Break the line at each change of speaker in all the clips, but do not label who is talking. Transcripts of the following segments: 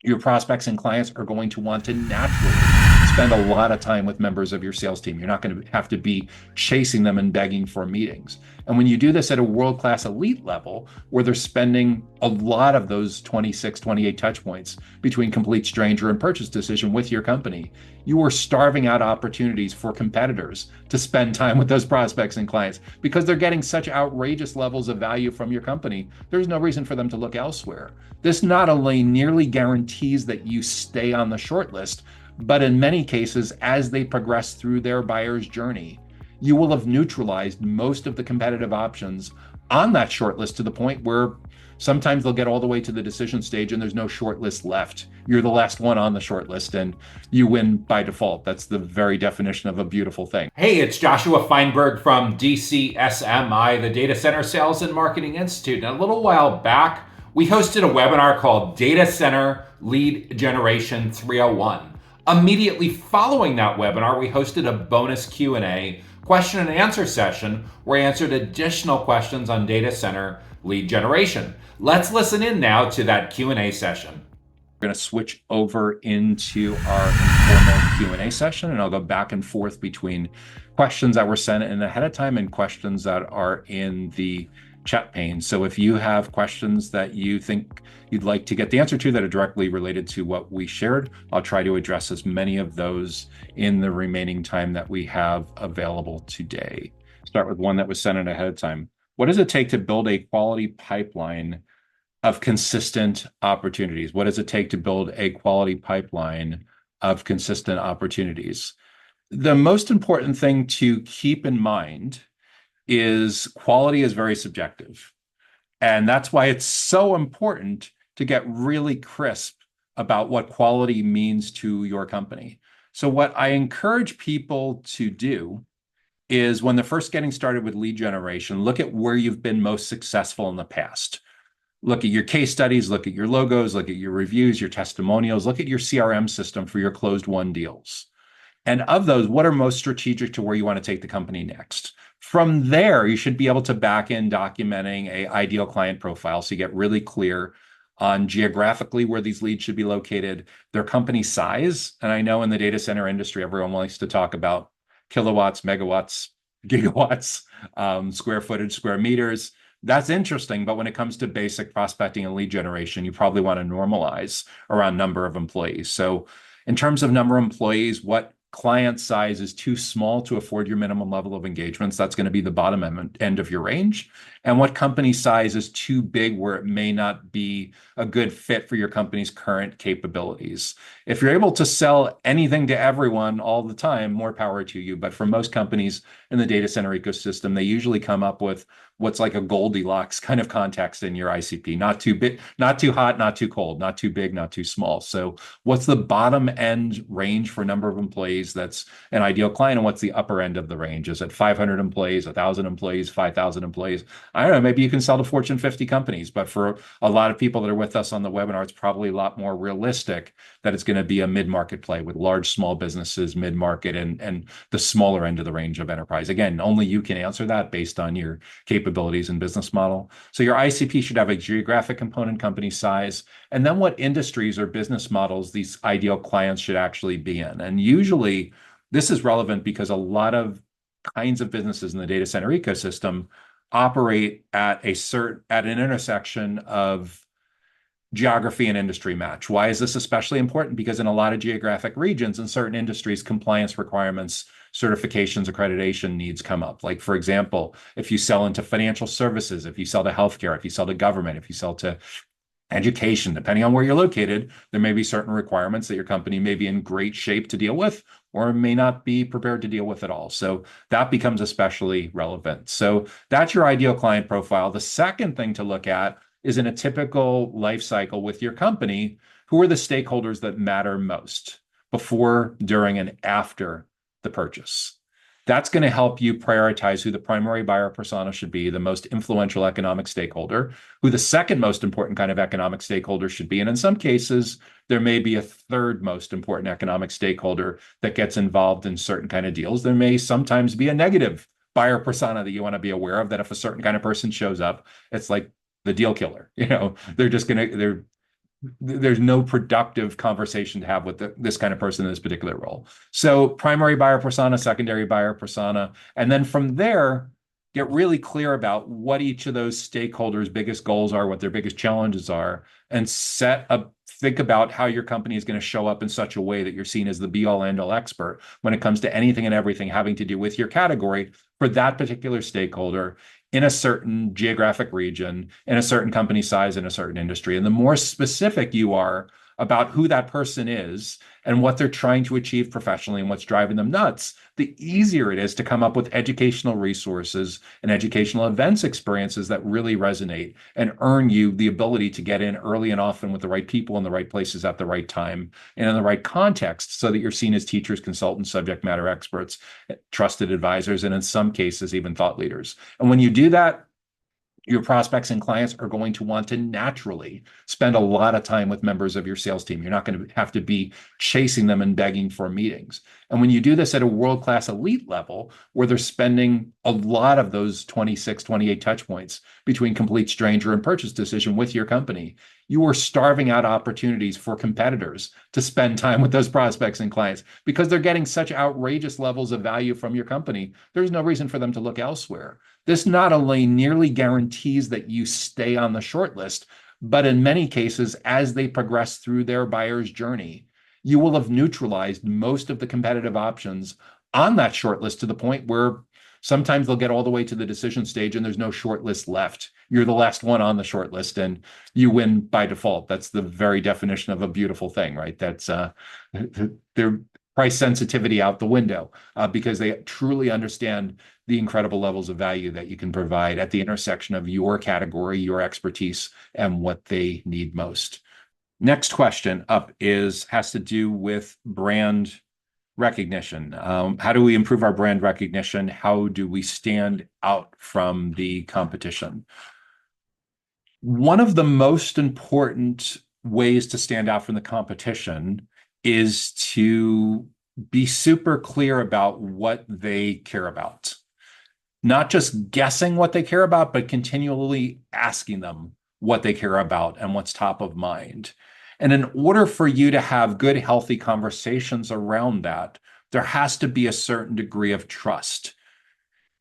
Your prospects and clients are going to want to naturally spend a lot of time with members of your sales team. You're not going to have to be chasing them and begging for meetings. And when you do this at a world-class elite level, where they're spending a lot of those 26, 28 touch points between complete stranger and purchase decision with your company, you are starving out opportunities for competitors to spend time with those prospects and clients because they're getting such outrageous levels of value from your company. There's no reason for them to look elsewhere. This not only nearly guarantees that you stay on the short list, but in many cases, as they progress through their buyer's journey, you will have neutralized most of the competitive options on that short list to the point where sometimes they'll get all the way to the decision stage and there's no short list left. You're the last one on the short list and you win by default. That's the very definition of a beautiful thing.
Hey, it's Joshua Feinberg from DCSMI, the Data Center Sales and Marketing Institute. And a little while back, we hosted a webinar called Data Center Lead Generation 301. Immediately following that webinar, we hosted a bonus Q&A question and answer session where I answered additional questions on data center lead generation. Let's listen in now to that Q&A session.
We're going to switch over into our informal Q&A session, and I'll go back and forth between questions that were sent in ahead of time and questions that are in the chat pane. So if you have questions that you think you'd like to get the answer to that are directly related to what we shared, I'll try to address as many of those in the remaining time that we have available today. Start with one that was sent in ahead of time. What does it take to build a quality pipeline of consistent opportunities? What does it take to build a quality pipeline of consistent opportunities? The most important thing to keep in mind is quality is very subjective. And that's why it's so important to get really crisp about what quality means to your company. So what I encourage people to do is when they're first getting started with lead generation, look at where you've been most successful in the past. Look at your case studies, look at your logos, look at your reviews, your testimonials, look at your CRM system for your closed won deals. And of those, what are most strategic to where you want to take the company next? From there, you should be able to back in documenting a ideal client profile so you get really clear on geographically where these leads should be located, their company size. And I know in the data center industry, everyone likes to talk about kilowatts, megawatts, gigawatts, square footage, square meters. That's interesting, but when it comes to basic prospecting and lead generation, you probably want to normalize around number of employees. So in terms of number of employees, what client size is too small to afford your minimum level of engagements? That's going to be the bottom end of your range. And what company size is too big where it may not be a good fit for your company's current capabilities? If you're able to sell anything to everyone all the time, more power to you. But for most companies in the data center ecosystem, they usually come up with what's like a Goldilocks kind of context in your ICP. Not too big, not too hot, not too cold, not too big, not too small. So what's the bottom end range for number of employees that's an ideal client, and what's the upper end of the range? Is it 500 employees, 1,000 employees, 5,000 employees? I don't know, maybe you can sell to Fortune 50 companies, but for a lot of people that are with us on the webinar, it's probably a lot more realistic that it's going to be a mid-market play with large, small businesses, mid-market, and the smaller end of the range of enterprise. Again, only you can answer that based on your capabilities and business model. So your ICP should have a geographic component, company size, and then what industries or business models these ideal clients should actually be in. And usually this is relevant because a lot of kinds of businesses in the data center ecosystem operate at an intersection of geography and industry match. Why is this especially important? Because in a lot of geographic regions in certain industries, compliance requirements, certifications, accreditation needs come up. Like, for example, if you sell into financial services, if you sell to healthcare, if you sell to government, if you sell to education, depending on where you're located, there may be certain requirements that your company may be in great shape to deal with or may not be prepared to deal with at all. So that becomes especially relevant. So that's your ideal client profile. The second thing to look at is in a typical life cycle with your company, who are the stakeholders that matter most before, during, and after the purchase? That's going to help you prioritize who the primary buyer persona should be, the most influential economic stakeholder, who the second most important kind of economic stakeholder should be. And in some cases, there may be a third most important economic stakeholder that gets involved in certain kind of deals. There may sometimes be a negative buyer persona that you want to be aware of, that if a certain kind of person shows up, it's like the deal killer. They're there's no productive conversation to have with this kind of person in this particular role. So primary buyer persona, secondary buyer persona, and then from there, get really clear about what each of those stakeholders' biggest goals are, what their biggest challenges are, and think about how your company is going to show up in such a way that you're seen as the be all end all expert when it comes to anything and everything having to do with your category for that particular stakeholder in a certain geographic region, in a certain company size, in a certain industry. And the more specific you are about who that person is and what they're trying to achieve professionally and what's driving them nuts, the easier it is to come up with educational resources and educational events experiences that really resonate and earn you the ability to get in early and often with the right people in the right places at the right time and in the right context so that you're seen as teachers, consultants, subject matter experts, trusted advisors, and in some cases, even thought leaders. And when you do that, your prospects and clients are going to want to naturally spend a lot of time with members of your sales team. You're not going to have to be chasing them and begging for meetings. And when you do this at a world-class elite level, where they're spending a lot of those 26, 28 touch points between complete stranger and purchase decision with your company, you are starving out opportunities for competitors to spend time with those prospects and clients because they're getting such outrageous levels of value from your company. There's no reason for them to look elsewhere. This not only nearly guarantees that you stay on the short list, but in many cases, as they progress through their buyer's journey, you will have neutralized most of the competitive options on that short list to the point where sometimes they'll get all the way to the decision stage and there's no short list left. You're the last one on the short list and you win by default. That's the very definition of a beautiful thing, right? That's their price sensitivity out the window because they truly understand the incredible levels of value that you can provide at the intersection of your category, your expertise, and what they need most. Next question up has to do with brand recognition. How do we improve our brand recognition? How do we stand out from the competition? One of the most important ways to stand out from the competition is to be super clear about what they care about. Not just guessing what they care about, but continually asking them what they care about and what's top of mind. And in order for you to have good, healthy conversations around that, there has to be a certain degree of trust.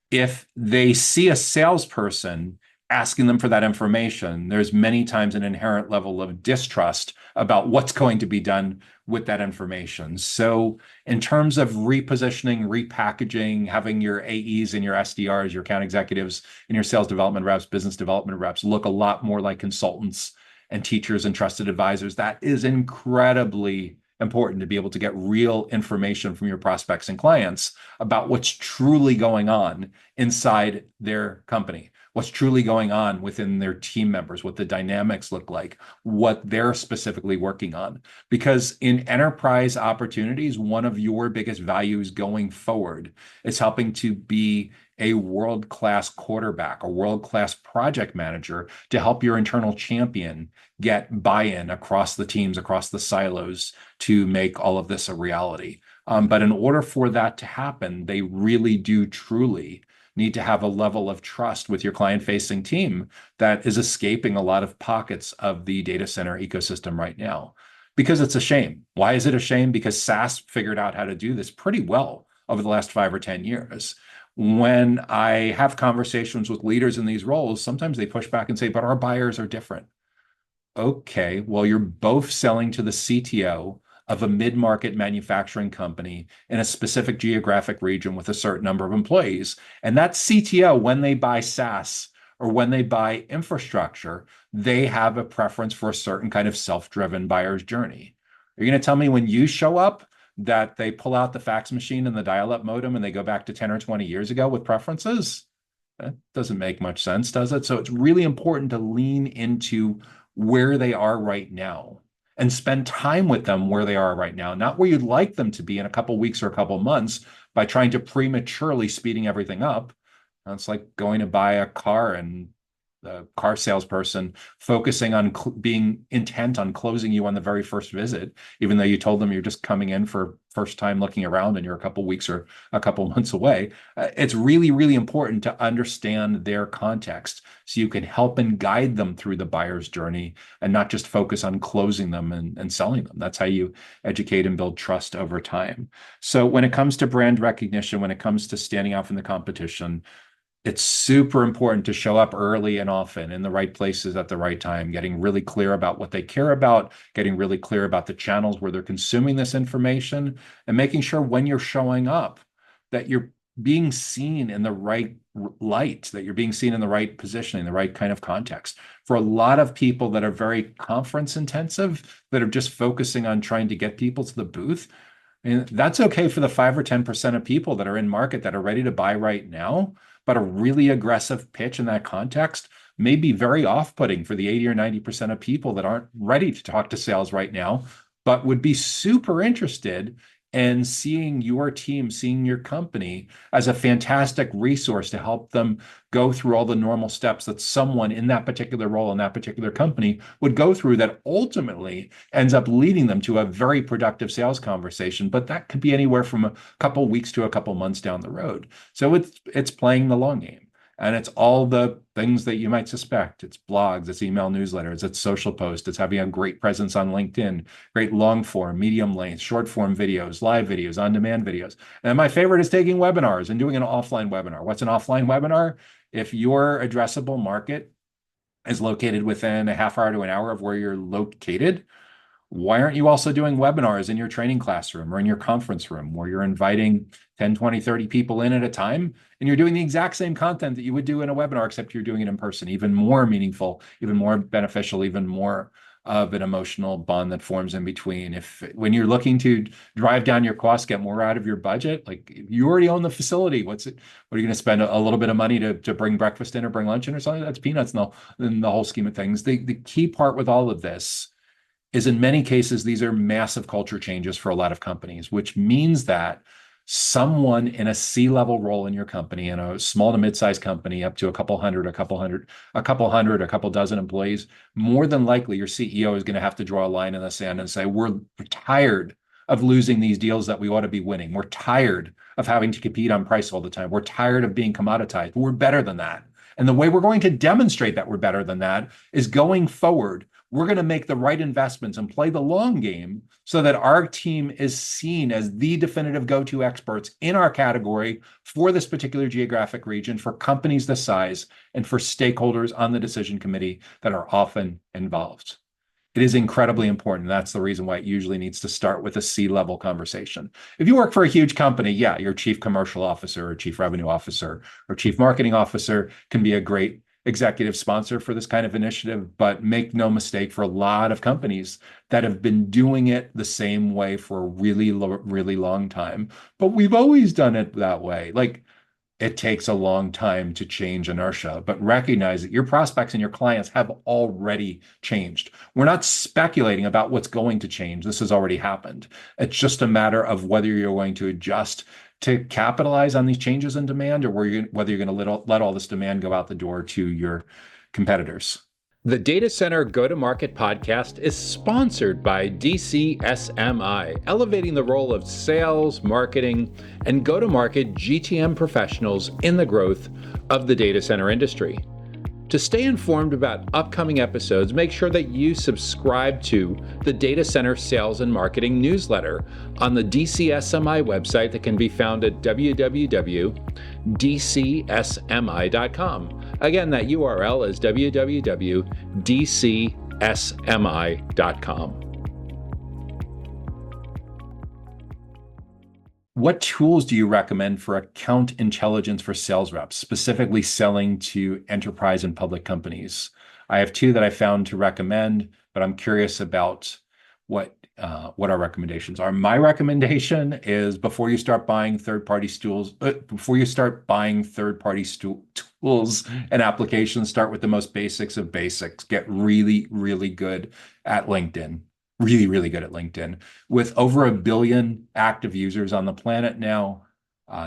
If they see a salesperson asking them for that information, there's many times an inherent level of distrust about what's going to be done with that information. So in terms of repositioning, repackaging, having your AEs and your SDRs, your account executives and your sales development reps, business development reps look a lot more like consultants and teachers and trusted advisors, that is incredibly important to be able to get real information from your prospects and clients about what's truly going on inside their company, what's truly going on within their team members, what the dynamics look like, what they're specifically working on. Because in enterprise opportunities, one of your biggest values going forward is helping to be a world-class quarterback, a world-class project manager to help your internal champion get buy-in across the teams, across the silos to make all of this a reality. But in order for that to happen, they really do truly need to have a level of trust with your client-facing team that is escaping a lot of pockets of the data center ecosystem right now. Because it's a shame. Why is it a shame? Because SaaS figured out how to do this pretty well over the last 5 or 10 years. When I have conversations with leaders in these roles, sometimes they push back and say, but our buyers are different. Okay, well, you're both selling to the CTO of a mid-market manufacturing company in a specific geographic region with a certain number of employees. And that CTO, when they buy SaaS or when they buy infrastructure, they have a preference for a certain kind of self-driven buyer's journey. Are you going to tell me when you show up that they pull out the fax machine and the dial-up modem and they go back to 10 or 20 years ago with preferences? That doesn't make much sense, does it? So it's really important to lean into where they are right now and spend time with them where they are right now, not where you'd like them to be in a couple of weeks or a couple of months by trying to prematurely speeding everything up. It's like going to buy a car and the car salesperson focusing on being intent on closing you on the very first visit, even though you told them you're just coming in for first time looking around and you're a couple weeks or a couple months away. It's really, really important to understand their context so you can help and guide them through the buyer's journey and not just focus on closing them and selling them. That's how you educate and build trust over time. So when it comes to brand recognition, when it comes to standing out from the competition, it's super important to show up early and often in the right places at the right time, getting really clear about what they care about, getting really clear about the channels where they're consuming this information, and making sure when you're showing up that you're being seen in the right light, that you're being seen in the right positioning, the right kind of context. For a lot of people that are very conference intensive, that are just focusing on trying to get people to the booth, and that's okay for the 5 or 10% of people that are in market that are ready to buy right now. But a really aggressive pitch in that context may be very off-putting for the 80 or 90% of people that aren't ready to talk to sales right now, but would be super interested in seeing your team, seeing your company as a fantastic resource to help them go through all the normal steps that someone in that particular role in that particular company would go through that ultimately ends up leading them to a very productive sales conversation. But that could be anywhere from a couple weeks to a couple months down the road. So it's playing the long game. And it's all the things that you might suspect. It's blogs, it's email newsletters, it's social posts, it's having a great presence on LinkedIn, great long form, medium length, short form videos, live videos, on-demand videos. And my favorite is taking webinars and doing an offline webinar. What's an offline webinar? If your addressable market is located within a half hour to an hour of where you're located, why aren't you also doing webinars in your training classroom or in your conference room where you're inviting 10, 20, 30 people in at a time and you're doing the exact same content that you would do in a webinar, except you're doing it in person, even more meaningful, even more beneficial, even more of an emotional bond that forms in between. If when you're looking to drive down your costs, get more out of your budget, like you already own the facility, what are you going to spend a little bit of money to bring breakfast in or bring lunch in or something? That's peanuts in the whole scheme of things. The key part with all of this is in many cases, these are massive culture changes for a lot of companies, which means that someone in a C-level role in your company, in a small to mid-sized company, up to a couple dozen employees, more than likely your CEO is going to have to draw a line in the sand and say, we're tired of losing these deals that we ought to be winning. We're tired of having to compete on price all the time. We're tired of being commoditized. We're better than that. And the way we're going to demonstrate that we're better than that is going forward, we're going to make the right investments and play the long game so that our team is seen as the definitive go-to experts in our category for this particular geographic region, for companies this size, and for stakeholders on the decision committee that are often involved. It is incredibly important. That's the reason why it usually needs to start with a C-level conversation. If you work for a huge company, yeah, your chief commercial officer or chief revenue officer or chief marketing officer can be a great executive sponsor for this kind of initiative, but make no mistake, for a lot of companies that have been doing it the same way for a really, really long time, but we've always done it that way. Like, it takes a long time to change inertia, but recognize that your prospects and your clients have already changed. We're not speculating about what's going to change. This has already happened. It's just a matter of whether you're going to adjust to capitalize on these changes in demand, or whether you're going to let all this demand go out the door to your competitors.
The Data Center Go-to-Market podcast is sponsored by DCSMI, elevating the role of sales, marketing, and go-to-market GTM professionals in the growth of the data center industry. To stay informed about upcoming episodes, make sure that you subscribe to the Data Center Sales and Marketing newsletter on the DCSMI website that can be found at www.dcsmi.com. Again, that URL is www.dcsmi.com.
What tools do you recommend for account intelligence for sales reps, specifically selling to enterprise and public companies? I have two that I found to recommend, but I'm curious about what our recommendations are. My recommendation is before you start buying third-party tools and applications, start with the most basics of basics. Get really, really good at LinkedIn. Really, really good at LinkedIn. With over 1 billion active users on the planet now,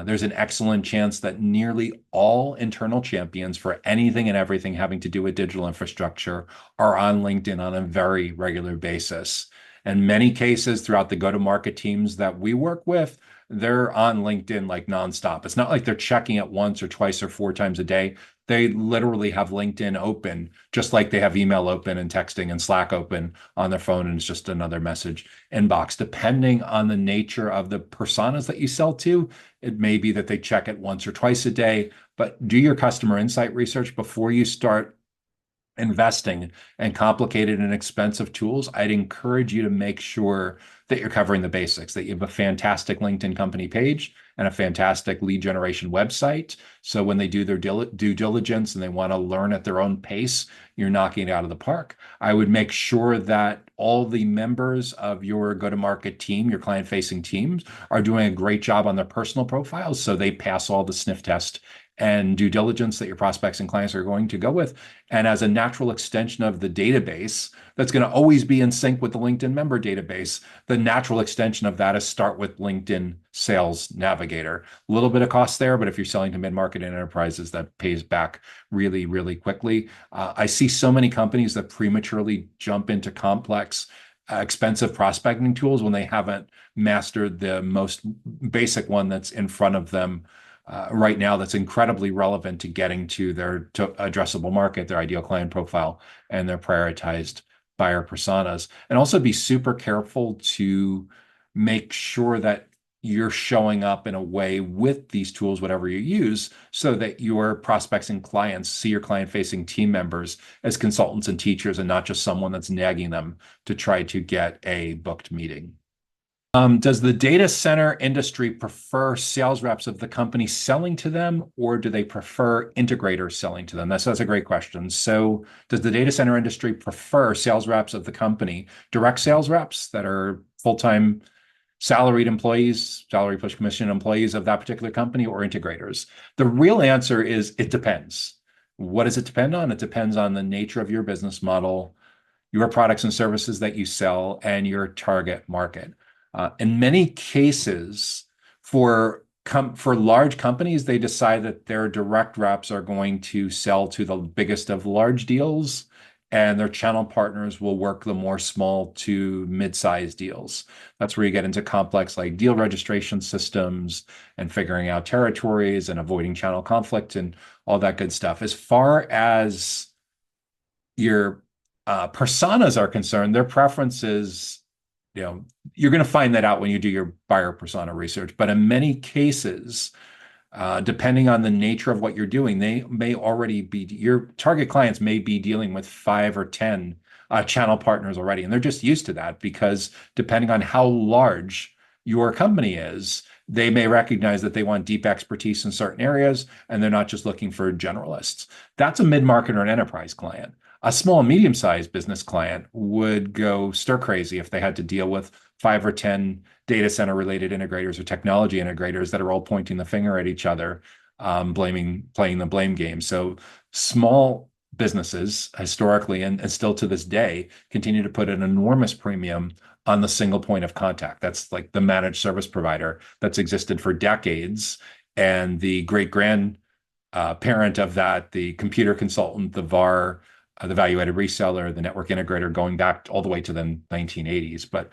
There's an excellent chance that nearly all internal champions for anything and everything having to do with digital infrastructure are on LinkedIn on a very regular basis. In many cases, throughout the go-to-market teams that we work with, they're on LinkedIn like nonstop. It's not like they're checking it once or twice or four times a day. They literally have LinkedIn open, just like they have email open and texting and Slack open on their phone, and it's just another message inbox. Depending on the nature of the personas that you sell to, it may be that they check it once or twice a day, but do your customer insight research before you start investing in complicated and expensive tools. I'd encourage you to make sure that you're covering the basics, that you have a fantastic LinkedIn company page and a fantastic lead generation website. So when they do their due diligence and they want to learn at their own pace, you're knocking it out of the park. I would make sure that all the members of your go-to-market team, your client-facing teams, are doing a great job on their personal profiles so they pass all the sniff test and due diligence that your prospects and clients are going to go with. And as a natural extension of the database, that's going to always be in sync with the LinkedIn member database. The natural extension of that is start with LinkedIn Sales Navigator. A little bit of cost there, but if you're selling to mid-market and enterprises, that pays back really, really quickly. I see so many companies that prematurely jump into complex expensive prospecting tools when they haven't mastered the most basic one that's in front of them right now, that's incredibly relevant to getting to their addressable market, their ideal client profile, and their prioritized buyer personas. And also be super careful to make sure that you're showing up in a way with these tools, whatever you use, so that your prospects and clients see your client-facing team members as consultants and teachers and not just someone that's nagging them to try to get a booked meeting. Does the data center industry prefer sales reps of the company selling to them, or do they prefer integrators selling to them? That's a great question. So does the data center industry prefer sales reps of the company, direct sales reps that are full-time salaried employees, salary plus commission employees of that particular company, or integrators? The real answer is it depends. What does it depend on? It depends on the nature of your business model, your products and services that you sell, and your target market. In many cases, for large companies, they decide that their direct reps are going to sell to the biggest of large deals, and their channel partners will work the more small to mid-sized deals. That's where you get into complex like deal registration systems and figuring out territories and avoiding channel conflict and all that good stuff. As far as your personas are concerned, their preferences, you're going to find that out when you do your buyer persona research. But in many cases, depending on the nature of what you're doing, they may already be, your target clients may be dealing with 5 or 10 channel partners already. And they're just used to that because depending on how large your company is, they may recognize that they want deep expertise in certain areas, and they're not just looking for generalists. That's a mid-market or an enterprise client. A small and medium-sized business client would go stir crazy if they had to deal with 5 or 10 data center related integrators or technology integrators that are all pointing the finger at each other, playing the blame game. So small businesses historically and still to this day continue to put an enormous premium on the single point of contact. That's like the managed service provider that's existed for decades. And the great parent of that, the computer consultant, the VAR, the value-added reseller, the network integrator, going back all the way to the 1980s. But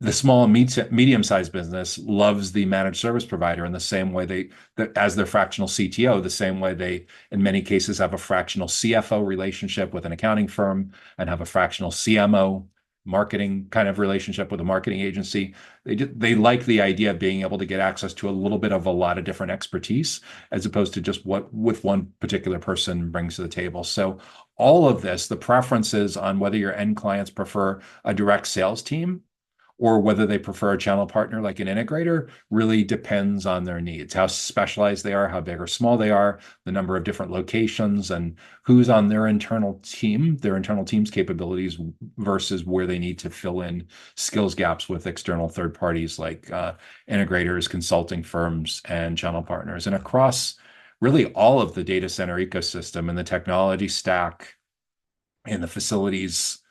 the small and medium-sized business loves the managed service provider in the same way as their fractional CTO, the same way they, in many cases, have a fractional CFO relationship with an accounting firm and have a fractional CMO marketing kind of relationship with a marketing agency. They like the idea of being able to get access to a little bit of a lot of different expertise as opposed to just what with one particular person brings to the table. So all of this, the preferences on whether your end clients prefer a direct sales team or whether they prefer a channel partner like an integrator, really depends on their needs, how specialized they are, how big or small they are, the number of different locations, and who's on their internal team's capabilities versus where they need to fill in skills gaps with external third parties like integrators, consulting firms, and channel partners. And across really all of the data center ecosystem and the technology stack and the facilities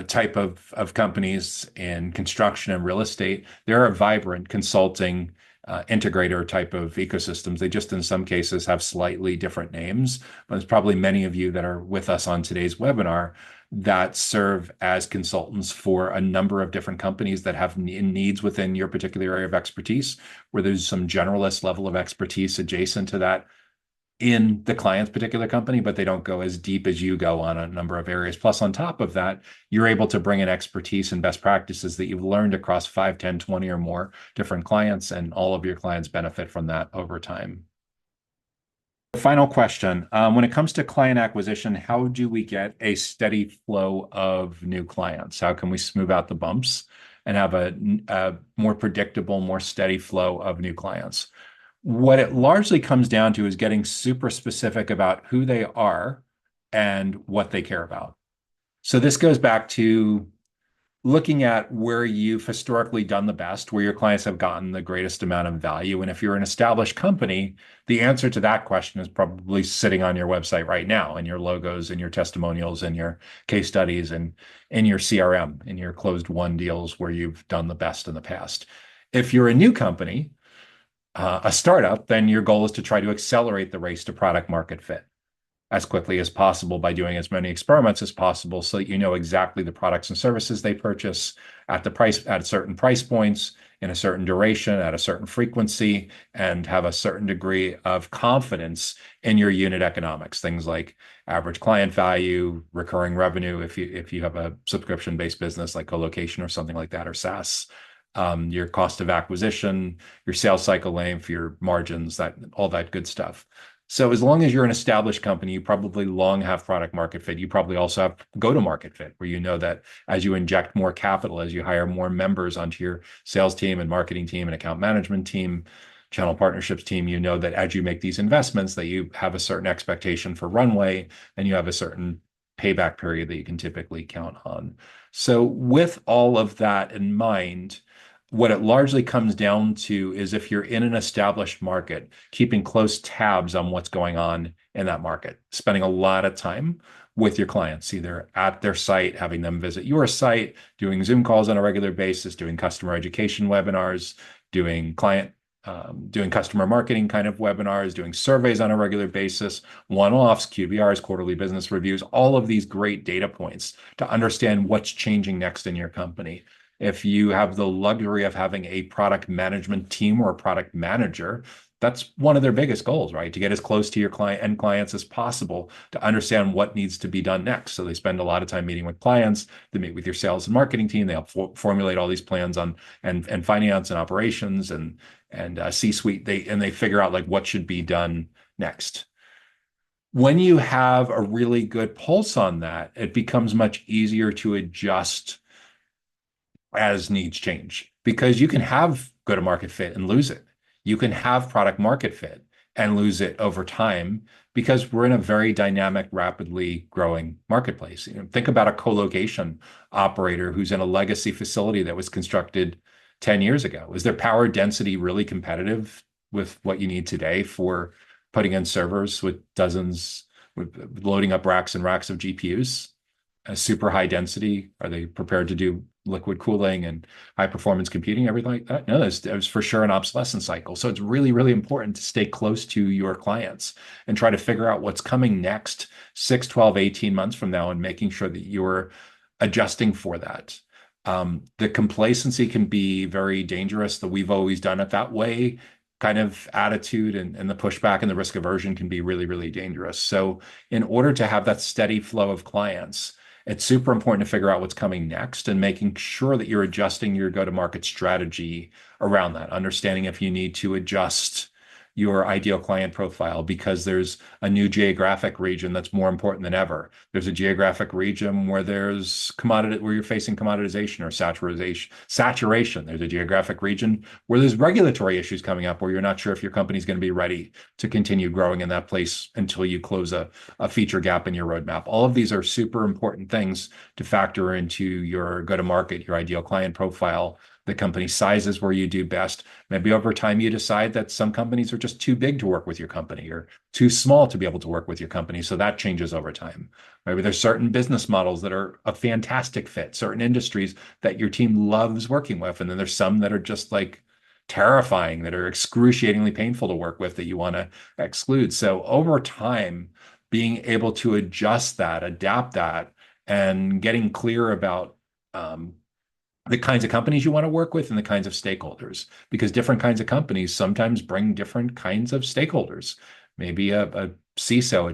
type of companies in construction and real estate, there are vibrant consulting integrator type of ecosystems. They just in some cases have slightly different names, but there's probably many of you that are with us on today's webinar that serve as consultants for a number of different companies that have needs within your particular area of expertise, where there's some generalist level of expertise adjacent to that in the client's particular company, but they don't go as deep as you go on a number of areas. Plus, on top of that, you're able to bring in expertise and best practices that you've learned across 5, 10, 20 or more different clients, and all of your clients benefit from that over time. The final question, when it comes to client acquisition, how do we get a steady flow of new clients? How can we smooth out the bumps and have a more predictable, more steady flow of new clients? What it largely comes down to is getting super specific about who they are and what they care about. So this goes back to looking at where you've historically done the best, where your clients have gotten the greatest amount of value. And if you're an established company, the answer to that question is probably sitting on your website right now, in your logos and your testimonials and your case studies and in your CRM, in your closed won deals where you've done the best in the past. If you're a new company, a startup, then your goal is to try to accelerate the race to product market fit as quickly as possible by doing as many experiments as possible so that you know exactly the products and services they purchase at certain price points, in a certain duration, at a certain frequency, and have a certain degree of confidence in your unit economics. Things like average client value, recurring revenue, if you have a subscription-based business like colocation or something like that, or SaaS. Your cost of acquisition, your sales cycle length, your margins, all that good stuff. So as long as you're an established company, you probably long have product market fit. You probably also have go-to-market fit, where you know that as you inject more capital, as you hire more members onto your sales team and marketing team and account management team, channel partnerships team, you know that as you make these investments, that you have a certain expectation for runway and you have a certain payback period that you can typically count on. So with all of that in mind, what it largely comes down to is if you're in an established market, keeping close tabs on what's going on in that market, spending a lot of time with your clients, either at their site, having them visit your site, doing Zoom calls on a regular basis, doing customer education webinars, doing customer marketing kind of webinars, doing surveys on a regular basis, one-offs, QBRs, quarterly business reviews, all of these great data points to understand what's changing next in your company. If you have the luxury of having a product management team or a product manager, that's one of their biggest goals, right? To get as close to your clients as possible to understand what needs to be done next. So they spend a lot of time meeting with clients. They meet with your sales and marketing team. They help formulate all these plans on and finance and operations and C-suite. They figure out like what should be done next. When you have a really good pulse on that, it becomes much easier to adjust as needs change, because you can have go-to-market fit and lose it. You can have product market fit and lose it over time, because we're in a very dynamic, rapidly growing marketplace. Think about a colocation operator who's in a legacy facility that was constructed 10 years ago. Is their power density really competitive with what you need today for putting in servers with loading up racks and racks of GPUs? A super high density? Are they prepared to do liquid cooling and high performance computing, everything like that? No, there's for sure an obsolescence cycle. So it's really, really important to stay close to your clients and try to figure out what's coming next 6, 12, 18 months from now, and making sure that you're adjusting for that. The complacency can be very dangerous. The "we've always done it that way" kind of attitude and the pushback and the risk aversion can be really, really dangerous. So in order to have that steady flow of clients, it's super important to figure out what's coming next and making sure that you're adjusting your go-to-market strategy around that, understanding if you need to adjust your ideal client profile because there's a new geographic region that's more important than ever. There's a geographic region where where you're facing commoditization or saturation. There's a geographic region where there's regulatory issues coming up where you're not sure if your company's going to be ready to continue growing in that place until you close a feature gap in your roadmap. All of these are super important things to factor into your go-to-market, your ideal client profile, the company sizes where you do best. Maybe over time you decide that some companies are just too big to work with your company or too small to be able to work with your company. So that changes over time. Maybe there's certain business models that are a fantastic fit, certain industries that your team loves working with. And then there's some that are just like terrifying, that are excruciatingly painful to work with, that you want to exclude. So over time, being able to adjust that, adapt that, and getting clear about the kinds of companies you want to work with and the kinds of stakeholders, because different kinds of companies sometimes bring different kinds of stakeholders. Maybe a CISO,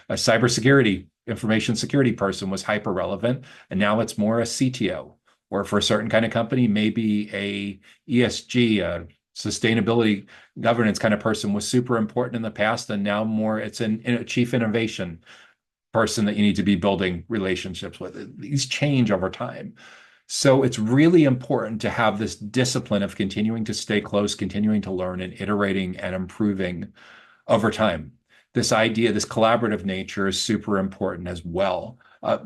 a cybersecurity information security person was hyper relevant, and now it's more a CTO. Or for a certain kind of company, maybe a ESG, a sustainability governance kind of person was super important in the past, and now more it's a chief innovation person that you need to be building relationships with. These change over time. So it's really important to have this discipline of continuing to stay close, continuing to learn and iterating and improving over time. This idea, this collaborative nature is super important as well.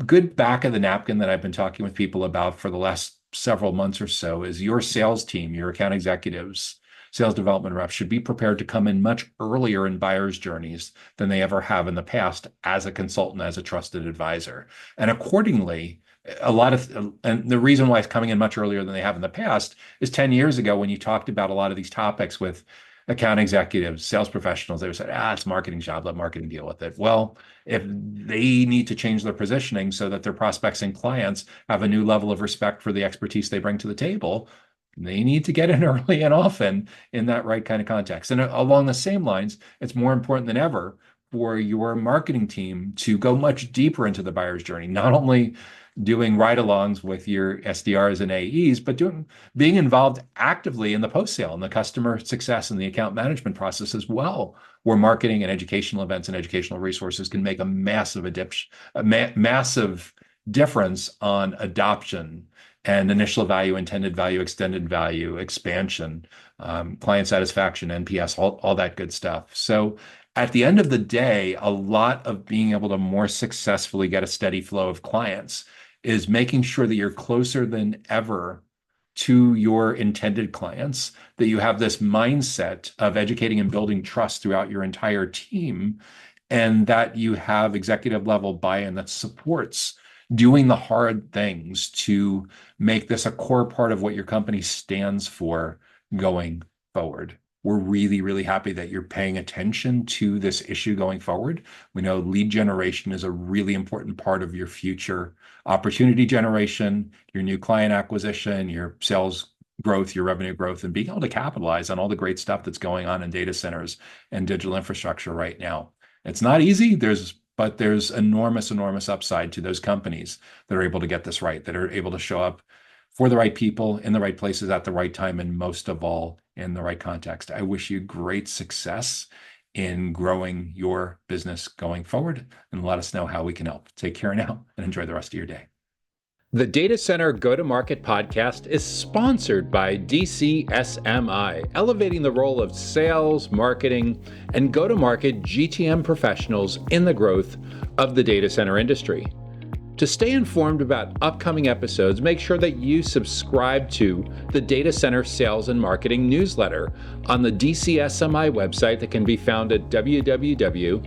Good back of the napkin that I've been talking with people about for the last several months or so is your sales team, your account executives, sales development reps should be prepared to come in much earlier in buyers' journeys than they ever have in the past as a consultant, as a trusted advisor. And accordingly, and the reason why it's coming in much earlier than they have in the past is 10 years ago, when you talked about a lot of these topics with account executives, sales professionals, they would say, it's a marketing job, let marketing deal with it. Well, if they need to change their positioning so that their prospects and clients have a new level of respect for the expertise they bring to the table, they need to get in early and often in that right kind of context. And along the same lines, it's more important than ever for your marketing team to go much deeper into the buyer's journey, not only doing ride-alongs with your SDRs and AEs, but being involved actively in the post-sale and the customer success and the account management process as well, where marketing and educational events and educational resources can make a massive difference on adoption and initial value, intended value, extended value, expansion, client satisfaction, NPS, all that good stuff. So at the end of the day, a lot of being able to more successfully get a steady flow of clients is making sure that you're closer than ever to your intended clients, that you have this mindset of educating and building trust throughout your entire team, and that you have executive level buy-in that supports doing the hard things to make this a core part of what your company stands for going forward. We're really, really happy that you're paying attention to this issue going forward. We know lead generation is a really important part of your future opportunity generation, your new client acquisition, your sales growth, your revenue growth, and being able to capitalize on all the great stuff that's going on in data centers and digital infrastructure right now. It's not easy, but there's enormous, enormous upside to those companies that are able to get this right, that are able to show up for the right people in the right places at the right time, and most of all, in the right context. I wish you great success in growing your business going forward, and let us know how we can help. Take care now and enjoy the rest of your day.
The Data Center Go-to-Market podcast is sponsored by DCSMI, elevating the role of sales, marketing, and go-to-market GTM professionals in the growth of the data center industry. To stay informed about upcoming episodes, make sure that you subscribe to the Data Center Sales and Marketing newsletter on the DCSMI website that can be found at www.dcsmi.com.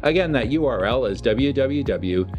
Again, that URL is www.dcsmi.com.